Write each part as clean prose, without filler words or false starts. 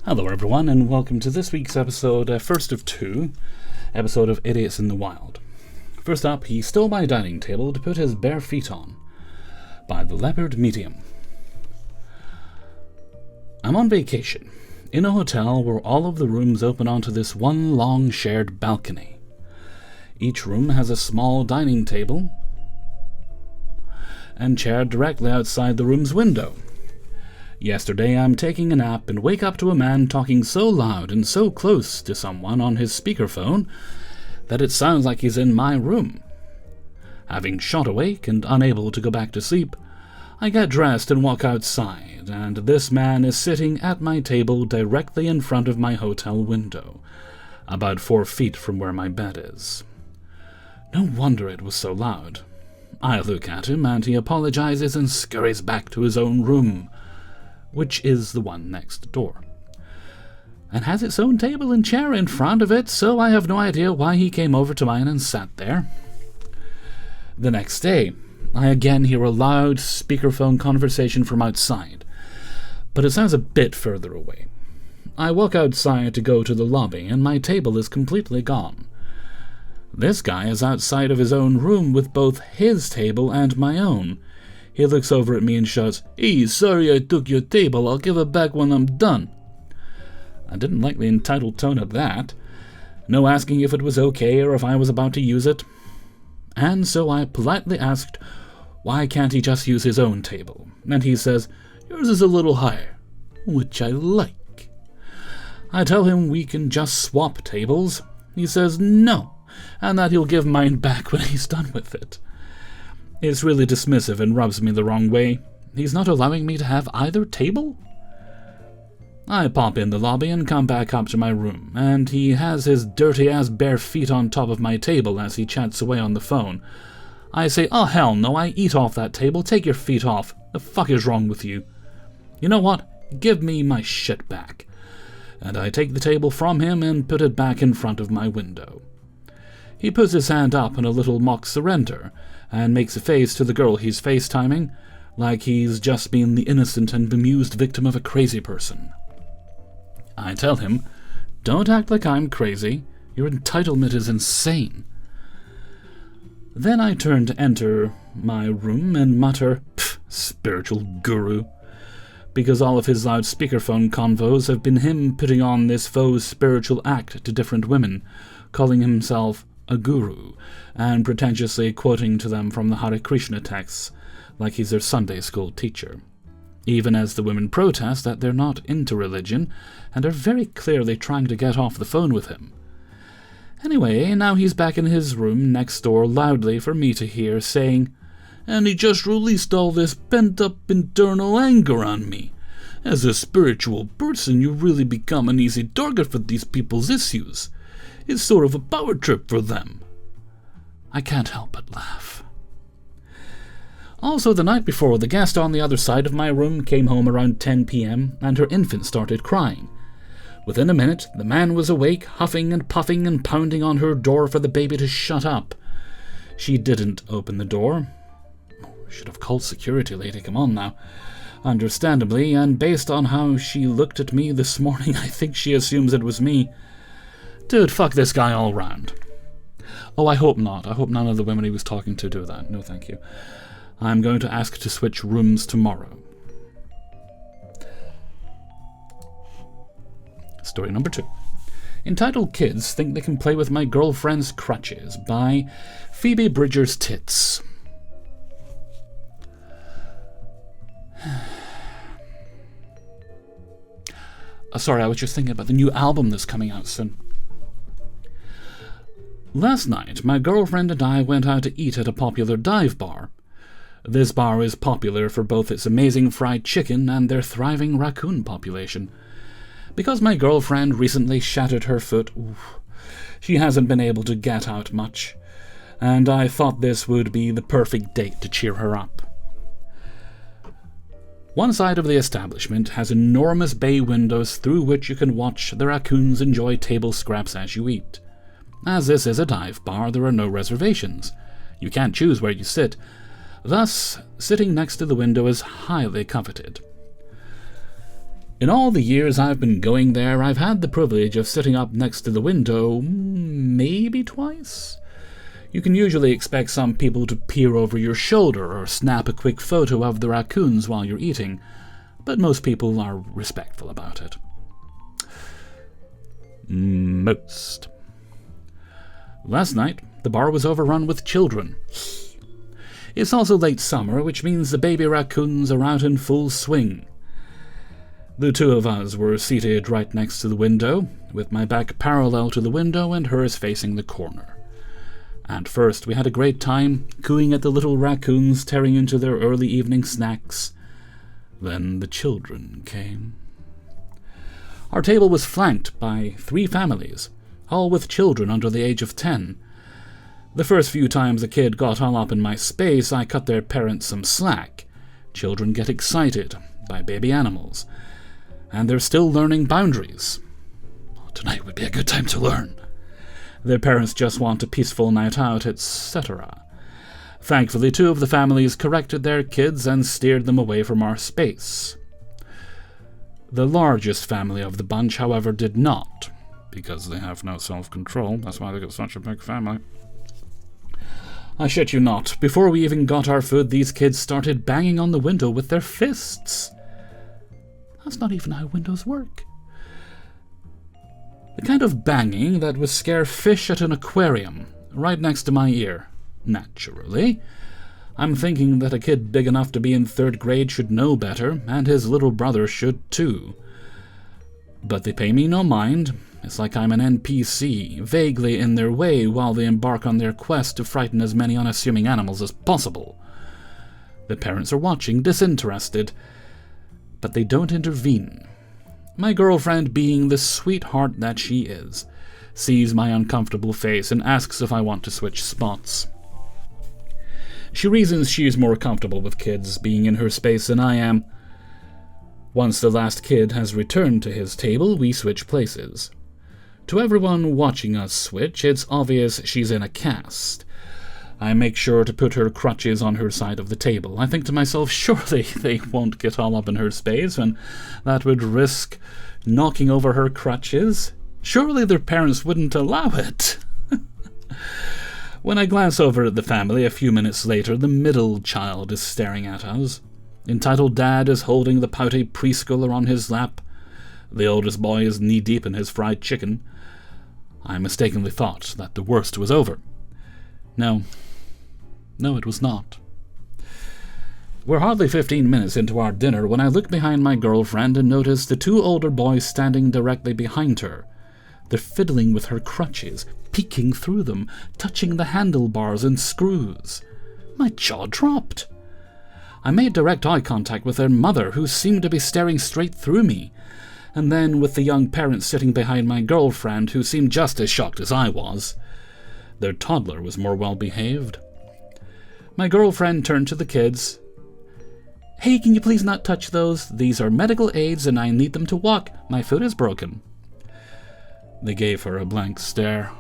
Hello everyone, and welcome to this week's episode, first of two, episode of Idiots in the Wild. First up, he stole my dining table to put his bare feet on, by the Leopard Medium. I'm on vacation, in a hotel where all of the rooms open onto this one long shared balcony. Each room has a small dining table and chair directly outside the room's window. Yesterday I'm taking a nap and wake up to a man talking so loud and so close to someone on his speakerphone that it sounds like he's in my room. Having shot awake and unable to go back to sleep, I get dressed and walk outside, and this man is sitting at my table directly in front of my hotel window, about 4 feet from where my bed is. No wonder it was so loud. I look at him and he apologizes and scurries back to his own room, which is the one next door, and has its own table and chair in front of it, so I have no idea why he came over to mine and sat there. The next day, I again hear a loud speakerphone conversation from outside, but it sounds a bit further away. I walk outside to go to the lobby, and my table is completely gone. This guy is outside of his own room with both his table and my own. He looks over at me and shouts, "Hey, sorry I took your table, I'll give it back when I'm done." I didn't like the entitled tone of that. No asking if it was okay or if I was about to use it. And so I politely asked, why can't he just use his own table? And he says, "Yours is a little higher," which I like. I tell him we can just swap tables. He says no, and that he'll give mine back when he's done with it. It's really dismissive and rubs me the wrong way. He's not allowing me to have either table? I pop in the lobby and come back up to my room, and he has his dirty-ass bare feet on top of my table as he chats away on the phone. I say, "Oh hell no, I eat off that table, take your feet off. The fuck is wrong with you? You know what? Give me my shit back." And I take the table from him and put it back in front of my window. He puts his hand up in a little mock surrender, and makes a face to the girl he's FaceTiming, like he's just been the innocent and bemused victim of a crazy person. I tell him, "Don't act like I'm crazy. Your entitlement is insane." Then I turn to enter my room and mutter, "Pfft, spiritual guru," because all of his loud speakerphone convos have been him putting on this faux spiritual act to different women, calling himself a guru, and pretentiously quoting to them from the Hare Krishna texts, like he's their Sunday school teacher, even as the women protest that they're not into religion, and are very clearly trying to get off the phone with him. Anyway, now he's back in his room next door loudly for me to hear, saying, "And he just released all this pent-up internal anger on me. As a spiritual person, you really become an easy target for these people's issues. It's sort of a power trip for them." I can't help but laugh. Also, the night before, the guest on the other side of my room came home around 10 p.m. and her infant started crying. Within a minute, the man was awake, huffing and puffing and pounding on her door for the baby to shut up. She didn't open the door. Should have called security lady, come on now. Understandably, and based on how she looked at me this morning, I think she assumes it was me. Dude, fuck this guy all round. Oh, I hope not. I hope none of the women he was talking to do that. No, thank you. I'm going to ask to switch rooms tomorrow. Story number 2. Entitled Kids Think They Can Play With My Girlfriend's Crutches by Phoebe Bridgers Tits. Sorry, I was just thinking about the new album that's coming out soon. Last night, my girlfriend and I went out to eat at a popular dive bar. This bar is popular for both its amazing fried chicken and their thriving raccoon population. Because my girlfriend recently shattered her foot, she hasn't been able to get out much, and I thought this would be the perfect date to cheer her up. One side of the establishment has enormous bay windows through which you can watch the raccoons enjoy table scraps as you eat. As this is a dive bar, there are no reservations. You can't choose where you sit. Thus, sitting next to the window is highly coveted. In all the years I've been going there, I've had the privilege of sitting up next to the window maybe twice. You can usually expect some people to peer over your shoulder or snap a quick photo of the raccoons while you're eating, but most people are respectful about it. Most. Last night, the bar was overrun with children. It's also late summer, which means the baby raccoons are out in full swing. The two of us were seated right next to the window, with my back parallel to the window and hers facing the corner. At first, we had a great time, cooing at the little raccoons tearing into their early evening snacks. Then the children came. Our table was flanked by 3 families, all with children under the age of 10. The first few times a kid got all up in my space, I cut their parents some slack. Children get excited by baby animals, and they're still learning boundaries. Tonight would be a good time to learn. Their parents just want a peaceful night out, etc. Thankfully, 2 of the families corrected their kids and steered them away from our space. The largest family of the bunch, however, did not, because they have no self-control. That's why they got such a big family. I shit you not, before we even got our food, these kids started banging on the window with their fists. That's not even how windows work. The kind of banging that would scare fish at an aquarium, right next to my ear. Naturally. I'm thinking that a kid big enough to be in 3rd grade should know better, and his little brother should too. But they pay me no mind. It's like I'm an NPC, vaguely in their way while they embark on their quest to frighten as many unassuming animals as possible. The parents are watching, disinterested, but they don't intervene. My girlfriend, being the sweetheart that she is, sees my uncomfortable face and asks if I want to switch spots. She reasons she is more comfortable with kids being in her space than I am. Once the last kid has returned to his table, we switch places. To everyone watching us switch, it's obvious she's in a cast. I make sure to put her crutches on her side of the table. I think to myself, surely they won't get all up in her space, and that would risk knocking over her crutches. Surely their parents wouldn't allow it. When I glance over at the family a few minutes later, the middle child is staring at us. Entitled Dad is holding the pouty preschooler on his lap. The oldest boy is knee-deep in his fried chicken. I mistakenly thought that the worst was over. No, it was not. We're hardly 15 minutes into our dinner when I look behind my girlfriend and notice the 2 older boys standing directly behind her. They're fiddling with her crutches, peeking through them, touching the handlebars and screws. My jaw dropped. I made direct eye contact with their mother, who seemed to be staring straight through me, and then with the young parents sitting behind my girlfriend, who seemed just as shocked as I was. Their toddler was more well-behaved. My girlfriend turned to the kids. "Hey, can you please not touch those? These are medical aids and I need them to walk. My foot is broken." They gave her a blank stare.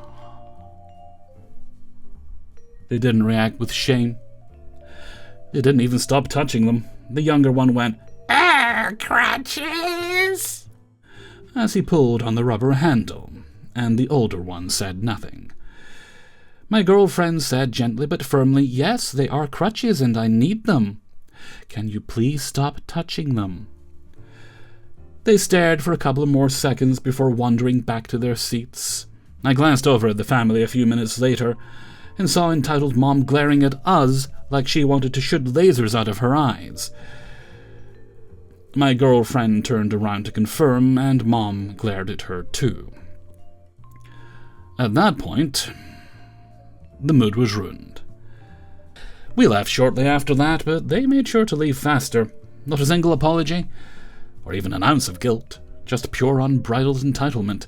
They didn't react with shame. They didn't even stop touching them. The younger one went, crutches, as he pulled on the rubber handle, and the older one said nothing. My girlfriend said gently but firmly, "Yes, they are crutches and I need them. Can you please stop touching them?" They stared for a couple of more seconds before wandering back to their seats. I glanced over at the family a few minutes later and saw entitled Mom glaring at us like she wanted to shoot lasers out of her eyes. My girlfriend turned around to confirm, and Mom glared at her too. At that point, the mood was ruined. We left shortly after that, but they made sure to leave faster. Not a single apology, or even an ounce of guilt, just pure unbridled entitlement.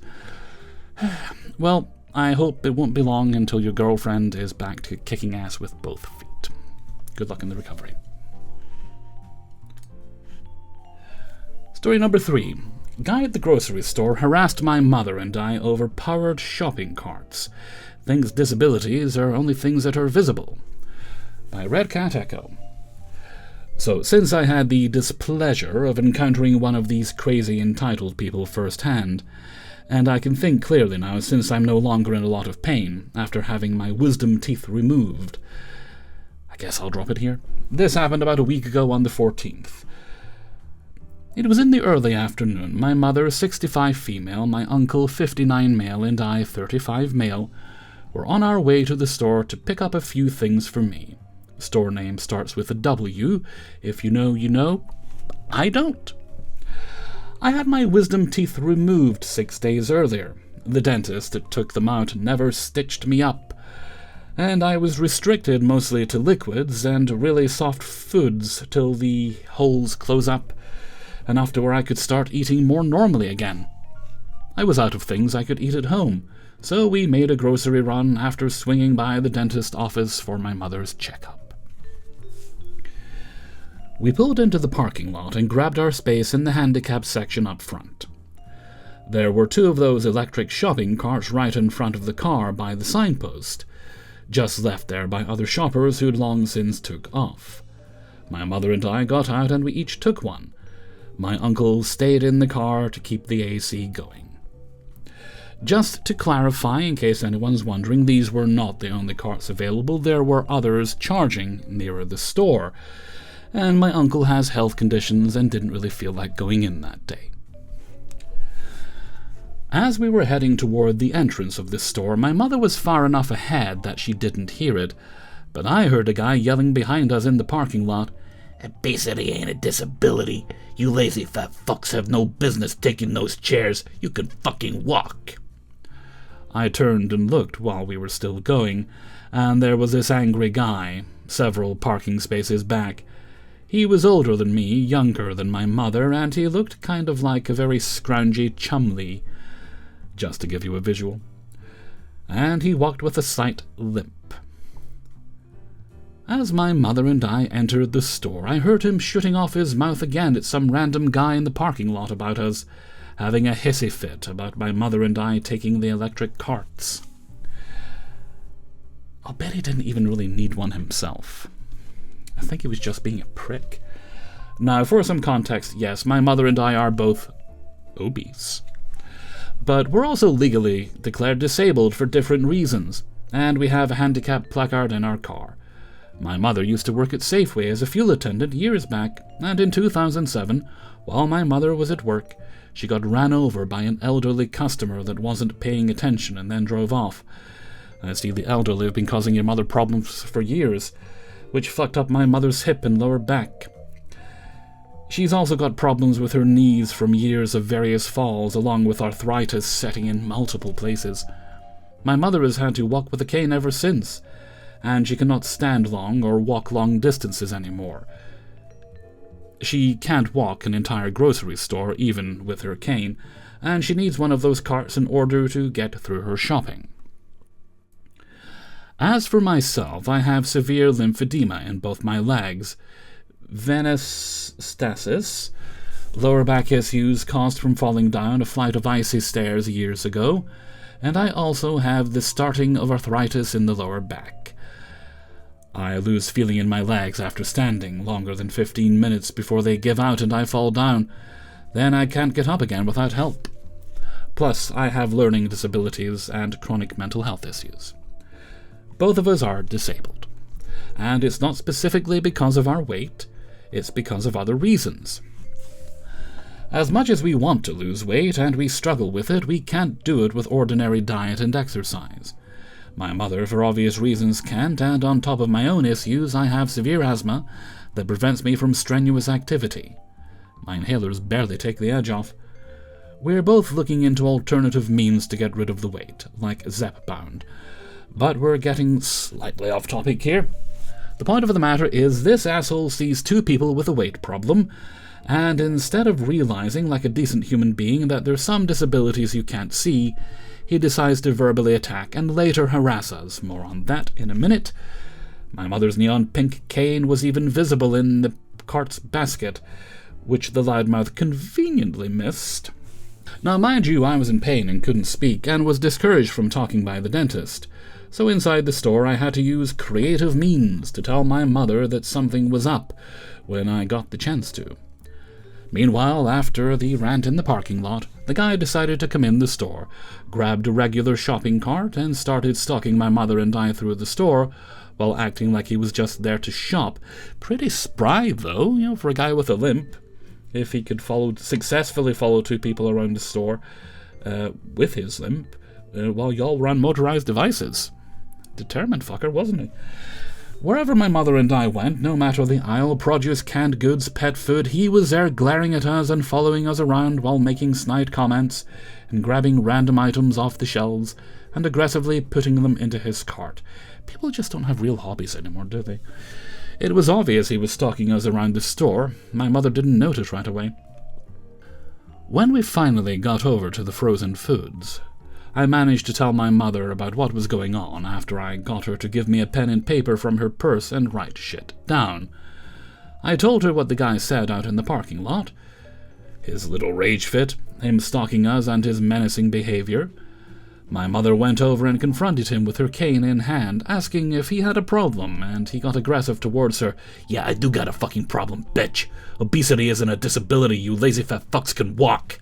Well, I hope it won't be long until your girlfriend is back to kicking ass with both feet. Good luck in the recovery. Story number 3. Guy at the grocery store harassed my mother and I over powered shopping carts. Thinks disabilities are only things that are visible. By Red Cat Echo. So, since I had the displeasure of encountering one of these crazy entitled people firsthand, and I can think clearly now since I'm no longer in a lot of pain after having my wisdom teeth removed, I guess I'll drop it here. This happened about a week ago on the 14th. It was in the early afternoon. My mother, 65 female, my uncle, 59 male, and I, 35 male, were on our way to the store to pick up a few things for me. Store name starts with a W. If you know, you know. I don't. I had my wisdom teeth removed 6 days earlier. The dentist that took them out never stitched me up, and I was restricted mostly to liquids and really soft foods till the holes close up, enough to where I could start eating more normally again. I was out of things I could eat at home, so we made a grocery run after swinging by the dentist office for my mother's checkup. We pulled into the parking lot and grabbed our space in the handicap section up front. There were 2 of those electric shopping carts right in front of the car by the signpost, just left there by other shoppers who'd long since took off. My mother and I got out and we each took one. My uncle stayed in the car to keep the AC going. Just to clarify, in case anyone's wondering, these were not the only carts available. There were others charging nearer the store, and my uncle has health conditions and didn't really feel like going in that day. As we were heading toward the entrance of this store, my mother was far enough ahead that she didn't hear it, but I heard a guy yelling behind us in the parking lot, "Obesity ain't a disability. You lazy fat fucks have no business taking those chairs. You can fucking walk." I turned and looked while we were still going, and there was this angry guy, several parking spaces back. He was older than me, younger than my mother, and he looked kind of like a very scroungy Chumley, just to give you a visual. And he walked with a slight limp. As my mother and I entered the store, I heard him shooting off his mouth again at some random guy in the parking lot about us, having a hissy fit about my mother and I taking the electric carts. I'll bet he didn't even really need one himself. I think he was just being a prick. Now, for some context, yes, my mother and I are both obese. But we're also legally declared disabled for different reasons, and we have a handicap placard in our car. My mother used to work at Safeway as a fuel attendant years back, and in 2007, while my mother was at work, she got ran over by an elderly customer that wasn't paying attention and then drove off. I see the elderly have been causing your mother problems for years, which fucked up my mother's hip and lower back. She's also got problems with her knees from years of various falls, along with arthritis setting in multiple places. My mother has had to walk with a cane ever since, and she cannot stand long or walk long distances anymore. She can't walk an entire grocery store, even with her cane, and she needs one of those carts in order to get through her shopping. As for myself, I have severe lymphedema in both my legs, venous stasis, lower back issues caused from falling down a flight of icy stairs years ago, and I also have the starting of arthritis in the lower back. I lose feeling in my legs after standing longer than 15 minutes before they give out and I fall down. Then I can't get up again without help. Plus, I have learning disabilities and chronic mental health issues. Both of us are disabled. And it's not specifically because of our weight, it's because of other reasons. As much as we want to lose weight and we struggle with it, we can't do it with ordinary diet and exercise. My mother, for obvious reasons, can't, and on top of my own issues, I have severe asthma that prevents me from strenuous activity. My inhalers barely take the edge off. We're both looking into alternative means to get rid of the weight, like Zepbound. But we're getting slightly off topic here. The point of the matter is this asshole sees 2 people with a weight problem, and instead of realizing, like a decent human being, that there's some disabilities you can't see, he decides to verbally attack and later harass us. More on that in a minute. My mother's neon pink cane was even visible in the cart's basket, which the loudmouth conveniently missed. Now, mind you, I was in pain and couldn't speak, and was discouraged from talking by the dentist. So inside the store I had to use creative means to tell my mother that something was up, when I got the chance to. Meanwhile, after the rant in the parking lot, the guy decided to come in the store, grabbed a regular shopping cart, and started stalking my mother and I through the store, while acting like he was just there to shop. Pretty spry, though, for a guy with a limp. If he could successfully follow two people around the store with his limp, while y'all were on motorized devices. Determined fucker, wasn't he? Wherever my mother and I went, no matter the aisle, produce, canned goods, pet food, he was there glaring at us and following us around while making snide comments and grabbing random items off the shelves and aggressively putting them into his cart. People just don't have real hobbies anymore, do they? It was obvious he was stalking us around the store. My mother didn't notice right away. When we finally got over to the frozen foods, I managed to tell my mother about what was going on after I got her to give me a pen and paper from her purse and write shit down. I told her what the guy said out in the parking lot. His little rage fit, him stalking us, and his menacing behavior. My mother went over and confronted him with her cane in hand, asking if he had a problem, and he got aggressive towards her. "Yeah, I do got a fucking problem, bitch. Obesity isn't a disability, you lazy fat fucks can walk."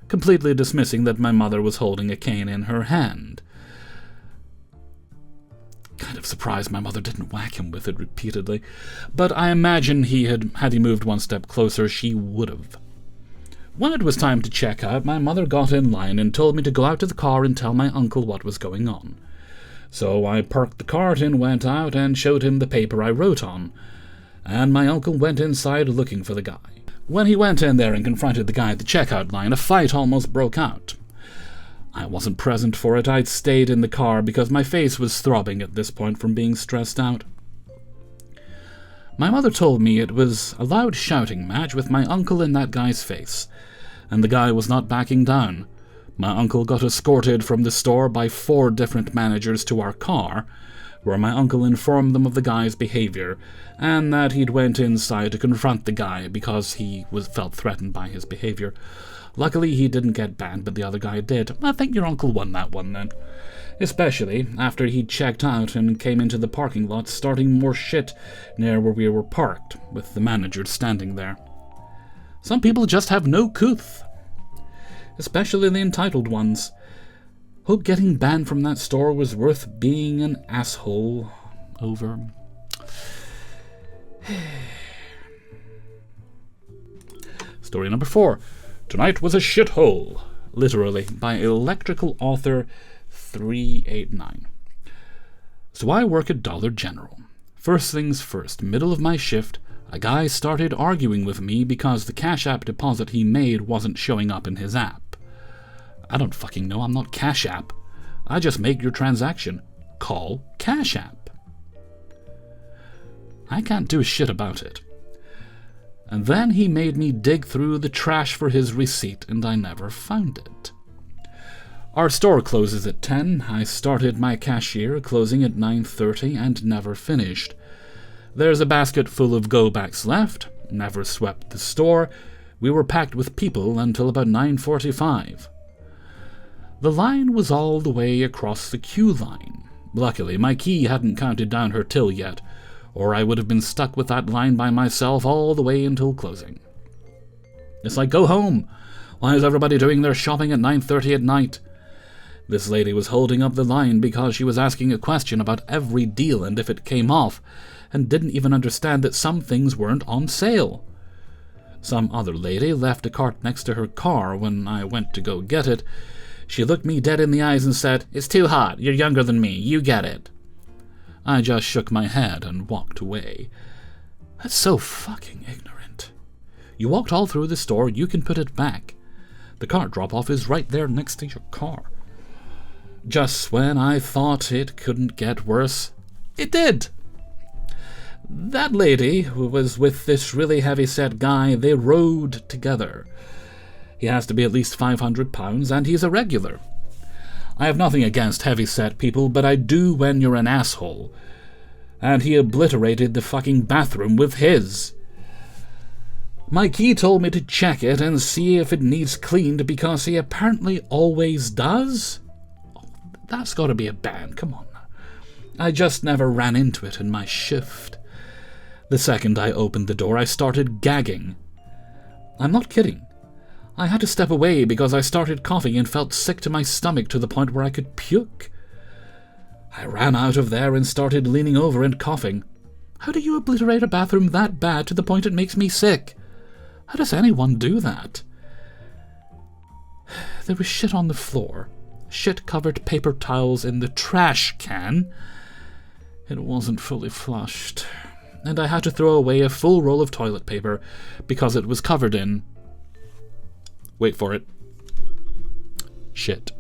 Completely dismissing that my mother was holding a cane in her hand. Kind of surprised my mother didn't whack him with it repeatedly, but I imagine had he moved one step closer, she would have. When it was time to check out, my mother got in line and told me to go out to the car and tell my uncle what was going on. So I parked the cart and went out and showed him the paper I wrote on, and my uncle went inside looking for the guy. When he went in there and confronted the guy at the checkout line, a fight almost broke out. I wasn't present for it. I'd stayed in the car because my face was throbbing at this point from being stressed out. My mother told me it was a loud shouting match with my uncle in that guy's face, and the guy was not backing down. My uncle got escorted from the store by 4 different managers to our car, where my uncle informed them of the guy's behavior, and that he'd went inside to confront the guy because he felt threatened by his behavior. Luckily, he didn't get banned, but the other guy did. I think your uncle won that one, then. Especially after he'd checked out and came into the parking lot, starting more shit near where we were parked, with the manager standing there. Some people just have no couth. Especially the entitled ones. Hope getting banned from that store was worth being an asshole over. Story number 4. Tonight was a shithole. Literally, by electrical author 389. So I work at Dollar General. First things first, middle of my shift, a guy started arguing with me because the Cash App deposit he made wasn't showing up in his app. I don't fucking know, I'm not Cash App. I just make your transaction. Call Cash App. I can't do shit about it. And then he made me dig through the trash for his receipt, and I never found it. Our store closes at 10. I started my cashier, closing at 9:30, and never finished. There's a basket full of go-backs left. Never swept the store. We were packed with people until about 9:45. The line was all the way across the queue line. Luckily, my key hadn't counted down her till yet, or I would have been stuck with that line by myself all the way until closing. It's like, go home. Why is everybody doing their shopping at 9:30 at night? This lady was holding up the line because she was asking a question about every deal and if it came off, and didn't even understand that some things weren't on sale. Some other lady left a cart next to her car when I went to go get it. She looked me dead in the eyes and said, "It's too hot. You're younger than me. You get it." I just shook my head and walked away. That's so fucking ignorant. You walked all through the store, you can put it back. The cart drop-off is right there next to your car. Just when I thought it couldn't get worse, it did. That lady who was with this really heavy-set guy, they rode together. He has to be at least 500 pounds, and he's a regular. I have nothing against heavy-set people, but I do when you're an asshole. And he obliterated the fucking bathroom with his. My key told me to check it and see if it needs cleaned because he apparently always does? Oh, that's got to be a ban, come on. I just never ran into it in my shift. The second I opened the door, I started gagging. I'm not kidding. I had to step away because I started coughing and felt sick to my stomach to the point where I could puke. I ran out of there and started leaning over and coughing. How do you obliterate a bathroom that bad to the point it makes me sick? How does anyone do that? There was shit on the floor. Shit-covered paper towels in the trash can. It wasn't fully flushed, and I had to throw away a full roll of toilet paper because it was covered in... wait for it. Shit.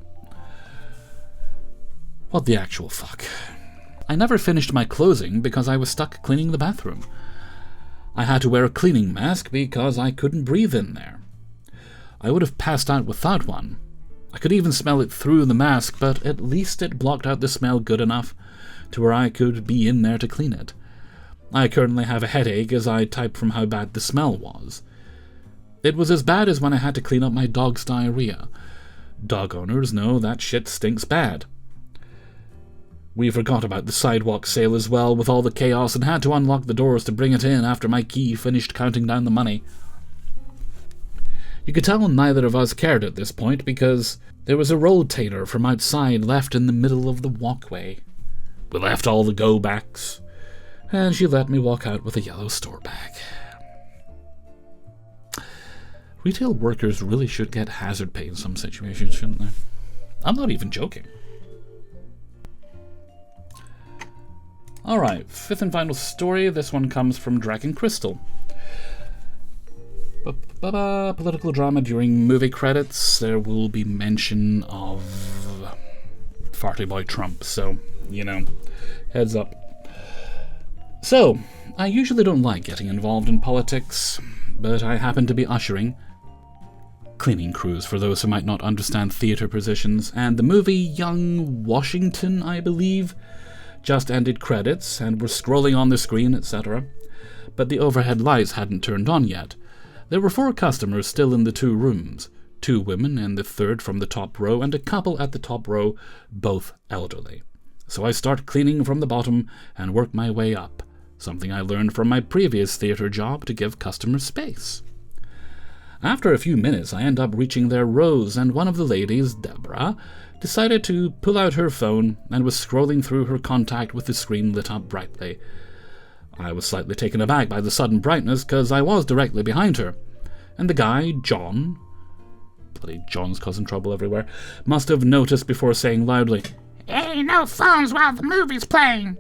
What the actual fuck? I never finished my closing because I was stuck cleaning the bathroom. I had to wear a cleaning mask because I couldn't breathe in there. I would have passed out without one. I could even smell it through the mask, but at least it blocked out the smell good enough to where I could be in there to clean it. I currently have a headache as I type from how bad the smell was. It was as bad as when I had to clean up my dog's diarrhea. Dog owners know that shit stinks bad. We forgot about the sidewalk sale as well with all the chaos and had to unlock the doors to bring it in after my key finished counting down the money. You could tell neither of us cared at this point because there was a rotator from outside left in the middle of the walkway. We left all the go-backs, and she let me walk out with a yellow store bag. Retail workers really should get hazard pay in some situations, shouldn't they? I'm not even joking. Alright, fifth and final story. This one comes from Dragon Crystal. Political drama during movie credits. There will be mention of Farty Boy Trump, so, you know, heads up. So, I usually don't like getting involved in politics, but I happen to be ushering cleaning crews for those who might not understand theater positions, and the movie Young Washington, I believe, just ended credits and were scrolling on the screen, etc. But the overhead lights hadn't turned on yet. There were 4 customers still in the 2 rooms, 2 women in the third from the top row and a couple at the top row, both elderly. So I start cleaning from the bottom and work my way up, something I learned from my previous theater job to give customers space. After a few minutes, I end up reaching their rows, and one of the ladies, Deborah, decided to pull out her phone and was scrolling through her contact with the screen lit up brightly. I was slightly taken aback by the sudden brightness because I was directly behind her, and the guy, John, bloody John's causing trouble everywhere, must have noticed before saying loudly, "Hey, no phones while the movie's playing."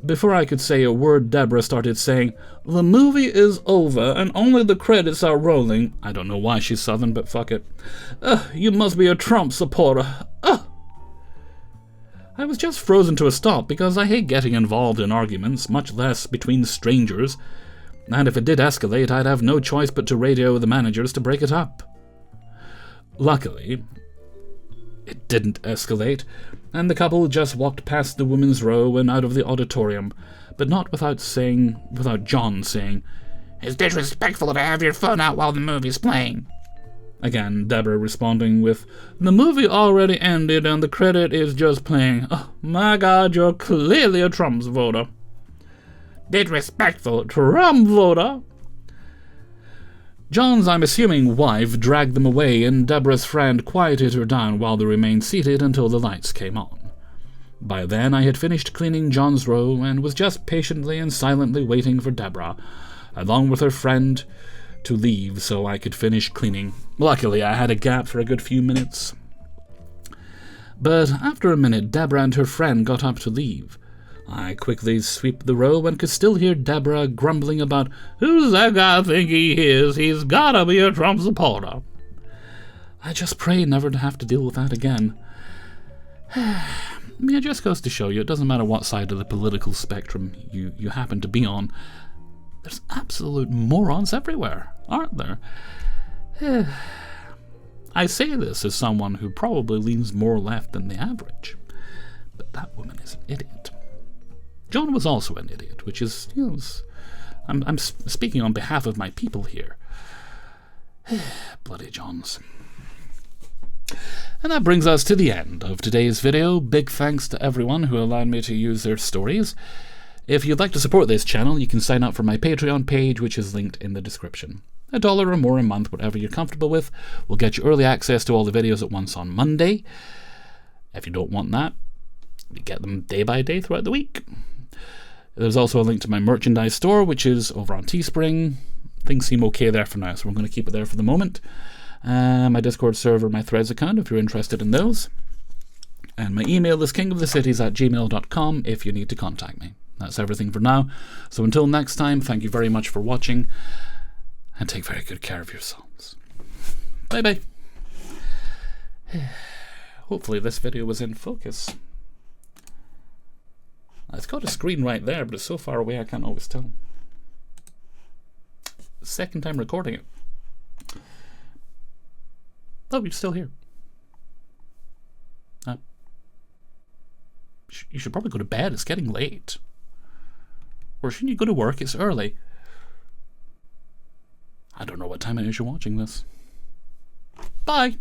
Before I could say a word, Deborah started saying, "The movie is over and only the credits are rolling." I don't know why she's Southern, but fuck it. "You must be a Trump supporter." I was just frozen to a stop because I hate getting involved in arguments, much less between strangers, and if it did escalate, I'd have no choice but to radio the managers to break it up. Luckily, it didn't escalate, and the couple just walked past the women's row and out of the auditorium, but not without John saying, "It's disrespectful to have your phone out while the movie's playing." Again, Deborah responding with, "The movie already ended and the credit is just playing. Oh my God, you're clearly a Trump voter." Disrespectful Trump voter. John's, I'm assuming, wife dragged them away, and Deborah's friend quieted her down while they remained seated until the lights came on. By then I had finished cleaning John's row and was just patiently and silently waiting for Deborah, along with her friend, to leave so I could finish cleaning. Luckily, I had a gap for a good few minutes. But after a minute, Deborah and her friend got up to leave. I quickly swept the row and could still hear Deborah grumbling about, "Who's that guy think he is? He's gotta be a Trump supporter." I just pray never to have to deal with that again. I mean, it just goes to show you, it doesn't matter what side of the political spectrum you happen to be on, there's absolute morons everywhere, aren't there? I say this as someone who probably leans more left than the average, but that woman is an idiot. John was also an idiot, which is, I'm speaking on behalf of my people here. Bloody Johns. And that brings us to the end of today's video. Big thanks to everyone who allowed me to use their stories. If you'd like to support this channel, you can sign up for my Patreon page, which is linked in the description. $1 or more a month, whatever you're comfortable with, will get you early access to all the videos at once on Monday. If you don't want that, you get them day by day throughout the week. There's also a link to my merchandise store, which is over on Teespring. Things seem okay there for now, so we're going to keep it there for the moment. My Discord server, my Threads account, if you're interested in those. And my email is kingofthecities@gmail.com if you need to contact me. That's everything for now. So until next time, thank you very much for watching, and take very good care of yourselves. Bye-bye. Hopefully this video was in focus. It's got a screen right there, but it's so far away I can't always tell. Second time recording it. Oh, you're still here. You should probably go to bed. It's getting late. Or shouldn't you go to work? It's early. I don't know what time it is you're watching this. Bye.